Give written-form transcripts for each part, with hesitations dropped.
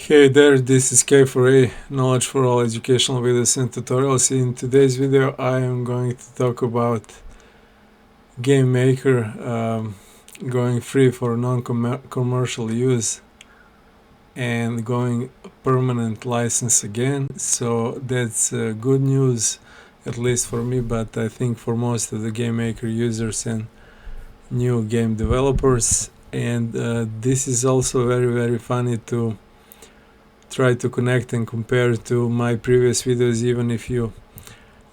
Hey there, this is K4A, Knowledge for All Educational Videos and Tutorials. In today's video I am going to talk about GameMaker going free for non-commercial use and going permanent license again. So that's good news, at least for me, but I think for most of the GameMaker users and new game developers. And this is also very funny to try to connect and compare to my previous videos, even if you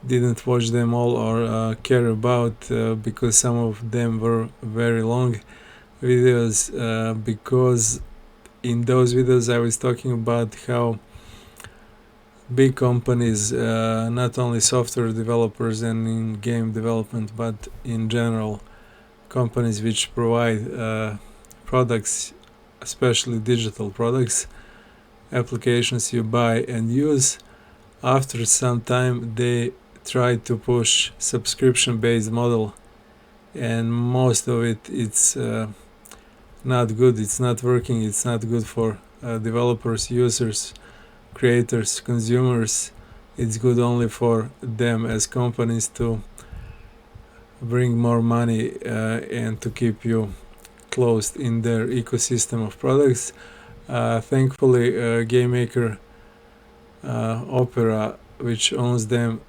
didn't watch them all or care about, because some of them were very long videos, because in those videos I was talking about how big companies, not only software developers and in game development, but in general companies which provide products, especially digital products, applications you buy and use, after some time they try to push subscription-based model, and most of it's not good, it's not working, it's not good for developers, users, creators, consumers. It's good only for them as companies to bring more money and to keep you closed in their ecosystem of products. Thankfully, GameMaker Opera, which owns them,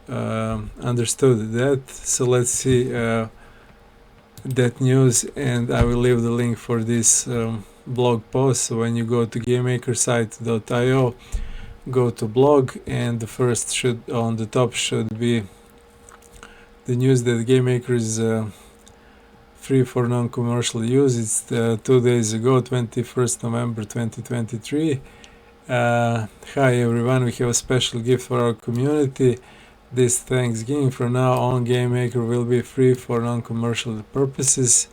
understood that. So let's see that news, and I will leave the link for this blog post. So when you go to GameMakerSite.io, go to blog, and the first on the top should be the news that GameMaker is free for non-commercial use. It's 2 days ago, 21st November 2023. Hi everyone, we have a special gift for our community this Thanksgiving. From now on, GameMaker will be free for non-commercial purposes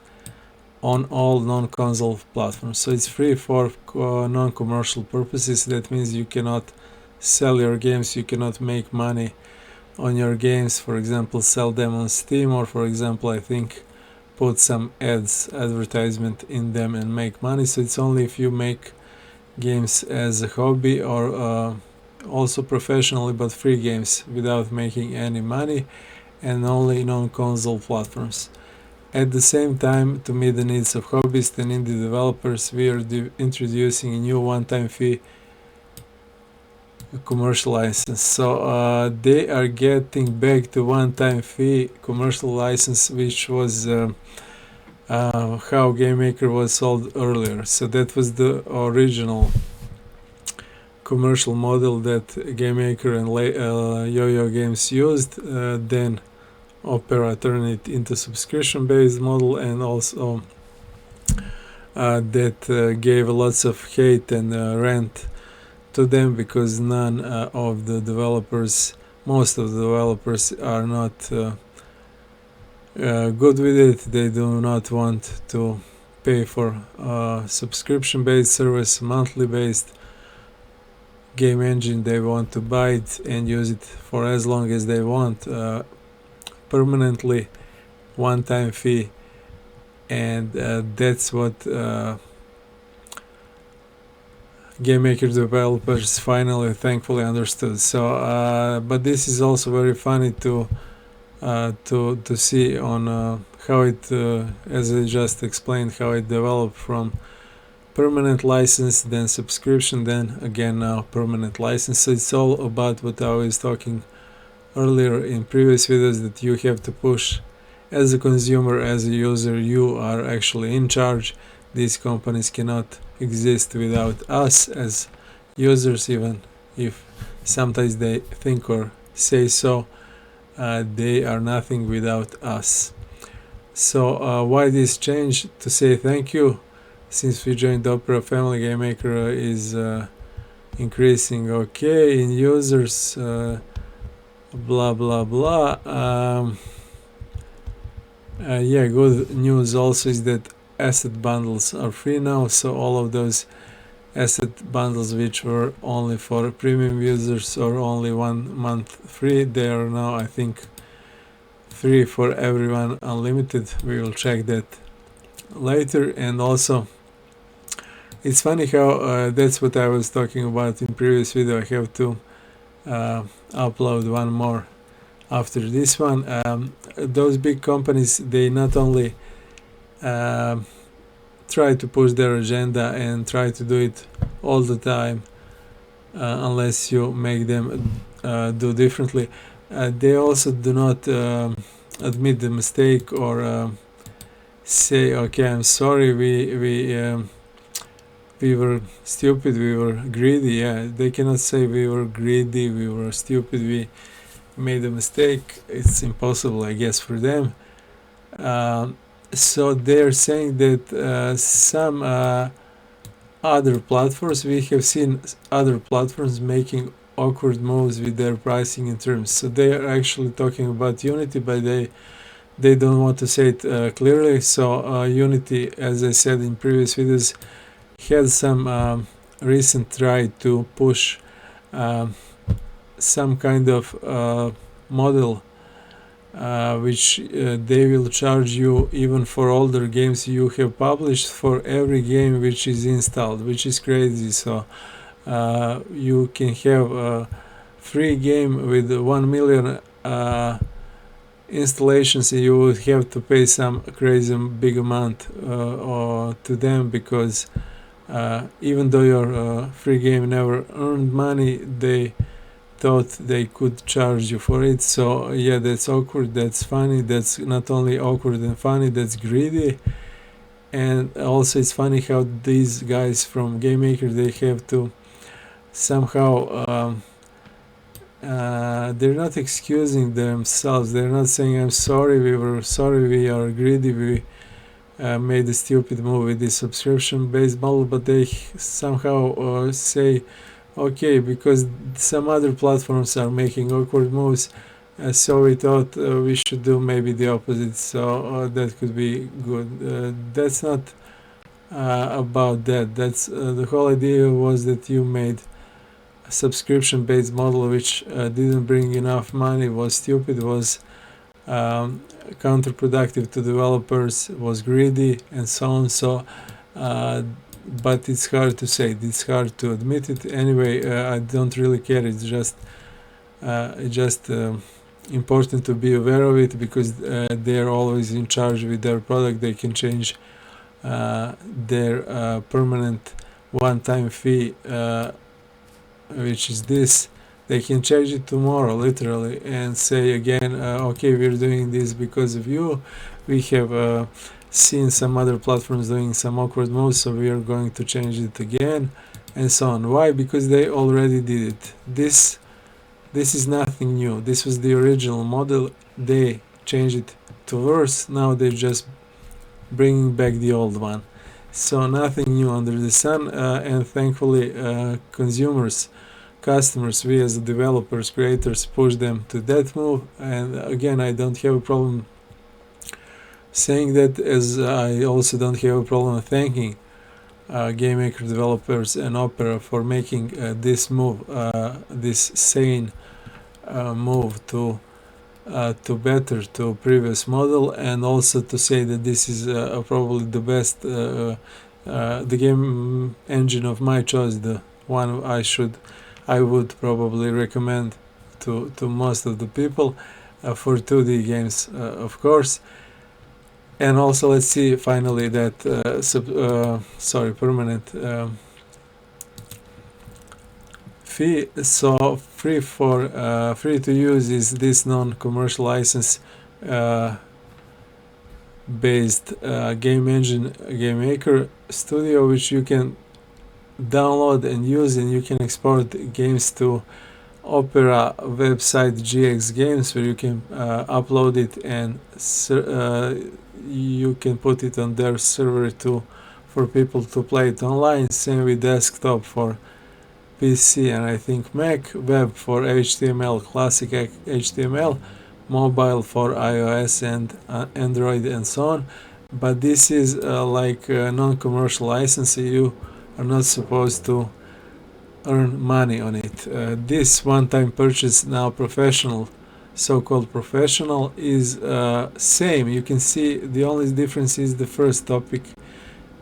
on all non-console platforms. So it's free for non-commercial purposes. That means you cannot sell your games, you cannot make money on your games, for example sell them on Steam, or for example I think put some advertisement in them and make money. So it's only if you make games as a hobby or also professionally, but free games without making any money, and only non-console platforms. At the same time, to meet the needs of hobbyists and indie developers, we are introducing a new one-time fee commercial license. So they are getting back to one-time fee commercial license, which was how GameMaker was sold earlier. So that was the original commercial model that GameMaker and Yo-Yo Games used. Then Opera turned it into subscription-based model, and also that gave lots of hate and rant to them, because none of the developers, most of the developers are not good with it. They do not want to pay for subscription-based service, monthly-based GameEngine. They want to buy it and use it for as long as they want, permanently, one-time fee, and that's what GameMaker developers finally, thankfully understood. So, but this is also very funny to see on how it, as I just explained, how it developed from permanent license, then subscription, then again now permanent license. So it's all about what I was talking earlier in previous videos, that you have to push as a consumer, as a user. You are actually in charge. These companies cannot exist without us as users, even if sometimes they think or say so. They are nothing without us. So why this change? To say thank you. Since we joined the Opera family, GameMaker is increasing okay in users, blah blah blah. Yeah, good news also is that asset bundles are free now. So all of those asset bundles which were only for premium users or only 1 month free, they are now, I think, free for everyone, unlimited. We will check that later. And also it's funny how that's what I was talking about in previous video. I have to upload one more after this one. Those big companies, they not only try to push their agenda and try to do it all the time, unless you make them do differently. They also do not admit the mistake or say, okay, I'm sorry, we were stupid, we were greedy. Yeah, they cannot say we were greedy, we were stupid, we made a mistake. It's impossible, I guess, for them. So they're saying that some other platforms, we have seen other platforms making awkward moves with their pricing and terms. So they are actually talking about Unity, but they don't want to say it clearly. So Unity, as I said in previous videos, had some recent try to push some kind of model which they will charge you even for older games you have published for every game which is installed, which is crazy. So you can have a free game with 1 million installations, and you would have to pay some crazy big amount to them, because even though your free game never earned money, they thought they could charge you for it. So yeah, that's awkward, that's funny, that's not only awkward and funny, that's greedy. And also it's funny how these guys from GameMaker, they have to somehow they're not excusing themselves, they're not saying I'm sorry, we were sorry, we are greedy, we made a stupid move with this subscription based model, but they somehow say, okay, because some other platforms are making awkward moves, so we thought we should do maybe the opposite. So that could be good. That's not about that. That's the whole idea was that you made a subscription-based model which didn't bring enough money, was stupid, was counterproductive to developers, was greedy, and so on. So but it's hard to say, it's hard to admit it. Anyway, I don't really care, it's just important to be aware of it, because they're always in charge with their product. They can change their permanent one-time fee, which is this. They can change it tomorrow, literally, and say again, okay, we're doing this because of you. We have seen some other platforms doing some awkward moves, so we are going to change it again, and so on. Why? Because they already did it. This is nothing new. This was the original model. They changed it to worse. Now they're just bringing back the old one. So nothing new under the sun, and thankfully customers, we as developers, creators, push them to that move. And again, I don't have a problem saying that, as I also don't have a problem thanking GameMaker developers and Opera for making this move, this sane move to previous model, and also to say that this is probably the best, the game engine of my choice, the one I would probably recommend to most of the people for 2D games, of course. And also, let's see finally that permanent fee. So free to use is this non-commercial license based game engine, GameMakerStudio, which you can download and use, and you can export games to Opera website GX Games, where you can upload it, and you can put it on their server for people to play it online. Same with desktop for PC and I think Mac, web for HTML, classic HTML, mobile for iOS and Android and so on. But this is like a non-commercial license, you are not supposed to earn money on it. This one-time purchase, now professional, so-called professional, is same. You can see the only difference is the first topic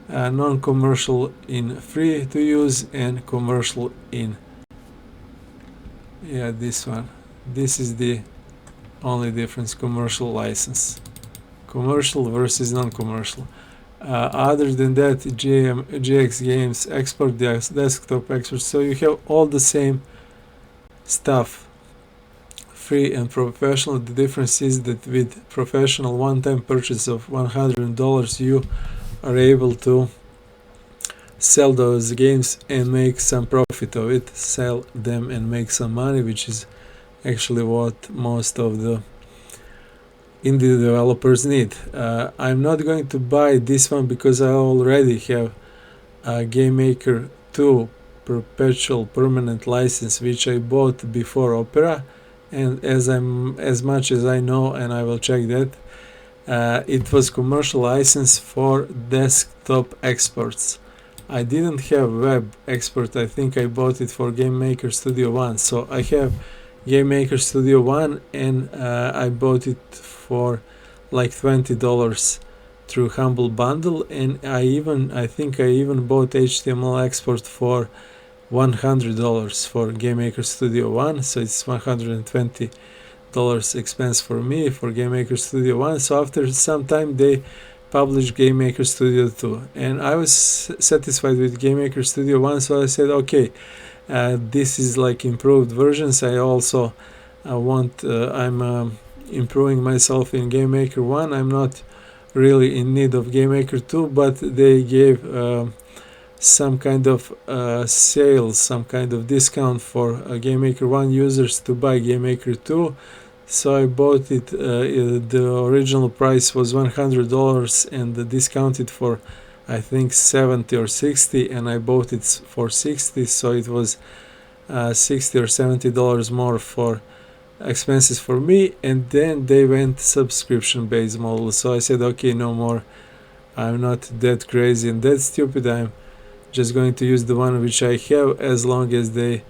non-commercial in free to use and commercial in, yeah, this one. This is the only difference, commercial license, commercial versus non-commercial. Other than that, GX Games export, desktop export, so you have all the same stuff, free and professional. The difference is that with professional one-time purchase of $100, you are able to sell those games and make some profit of it, sell them and make some money, which is actually what most of the indie developers need. I'm not going to buy this one because I already have a GameMaker 2 perpetual permanent license, which I bought before Opera, and as much as I know, and I will check that, it was commercial license for desktop exports. I didn't have web export. I think I bought it for GameMakerStudio 1, so I have GameMakerStudio 1, and I bought it for like $20 through Humble Bundle, and I think I even bought HTML export for $100 for GameMakerStudio 1, so it's $120 expense for me for GameMakerStudio 1. So after some time they published GameMakerStudio 2, and I was satisfied with GameMakerStudio 1, so I said, okay, this is like improved versions. I also I'm improving myself in GameMaker 1. I'm not really in need of GameMaker 2, but they gave some kind of sales, some kind of discount for GameMaker 1 users to buy GameMaker 2. So I bought it. The original price was $100 and discounted for I think 70 or 60, and I bought it for 60, so it was $60 or $70 more for expenses for me. And then they went subscription based model, so I said, okay, no more, I'm not that crazy and that stupid, I'm just going to use the one which I have, as long as they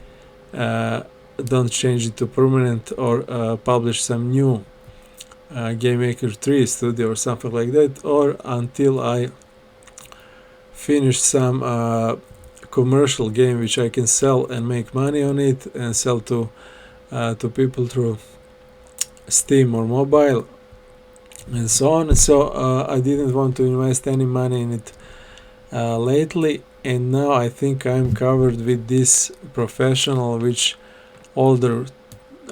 don't change it to permanent or publish some new GameMaker 3 Studio or something like that, or until I finish some commercial game which I can sell and make money on it and sell to people through Steam or mobile and so on. So I didn't want to invest any money in it lately, and now I think I'm covered with this professional, which older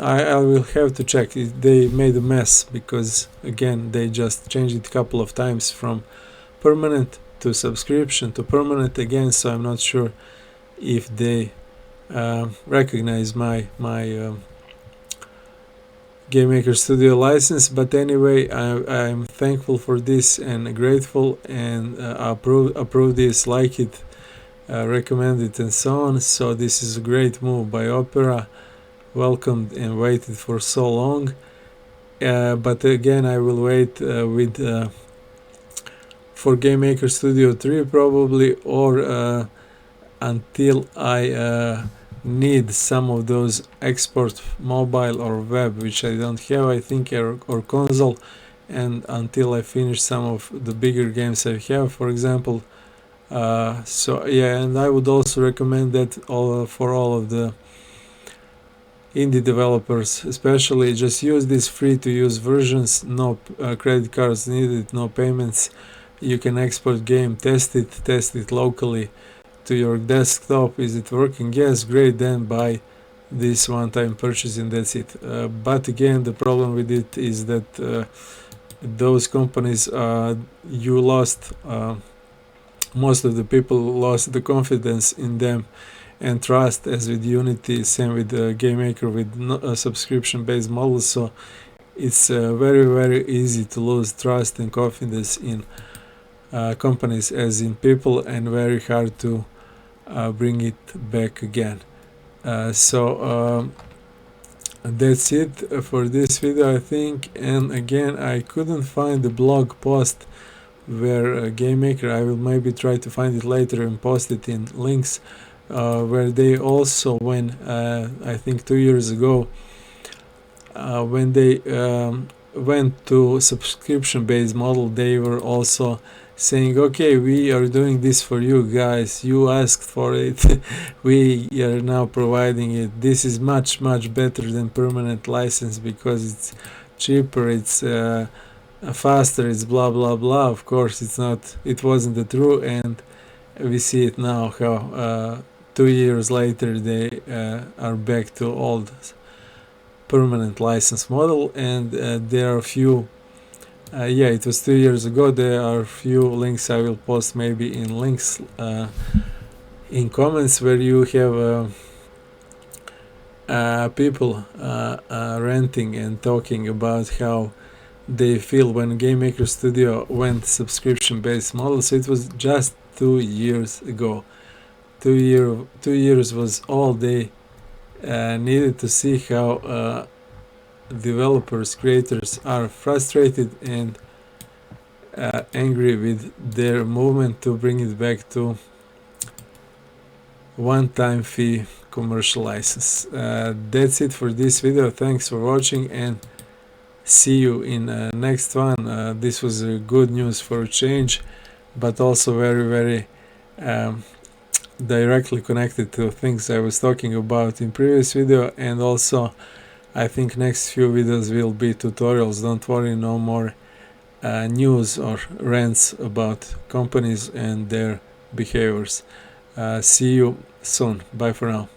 I will have to check. They made a mess because again they just changed it a couple of times from permanent to subscription to permanent again, so I'm not sure if they recognize my GameMakerStudio license. But anyway, I'm thankful for this and grateful, and approve this, like it, recommend it, and so on. So this is a great move by Opera, welcomed and waited for so long. But again, I will wait for GameMakerStudio 3 probably, or until I need some of those export mobile or web, which I don't have, I think, or console, and until I finish some of the bigger games I have, for example. So yeah, and I would also recommend that for all of the indie developers, especially, just use these free to use versions, no credit cards needed, no payments. You can export game, test it locally to your desktop. Is it working? Yes, great, then buy this one-time purchase and that's it. But again, the problem with it is that those companies, you lost, most of the people lost the confidence in them and trust, as with Unity, same with GameMaker, with a subscription-based model. So it's very easy to lose trust and confidence in companies as in people, and very hard to bring it back again. So that's it for this video, I think. And again, I couldn't find the blog post where GameMaker, I will maybe try to find it later and post it in links, where they also, when I think 2 years ago, when they went to subscription based model, they were also saying, okay, we are doing this for you guys, you asked for it, we are now providing it. This is much better than permanent license because it's cheaper, it's faster, it's blah blah blah. Of course it's not, it wasn't the true, and we see it now how 2 years later they are back to old permanent license model. And there are few yeah, it was 2 years ago. There are few links I will post maybe in links in comments where you have people ranting and talking about how they feel when GameMakerStudio went subscription-based model. So it was just 2 years ago. 2 years was all they needed to see how developers, creators are frustrated and angry with their movement to bring it back to one-time fee commercial license. That's it for this video. Thanks for watching and see you in next one. This was good news for a change, but also very directly connected to things I was talking about in previous video. And also I think next few videos will be tutorials. Don't worry, no more news or rants about companies and their behaviors. See you soon. Bye for now.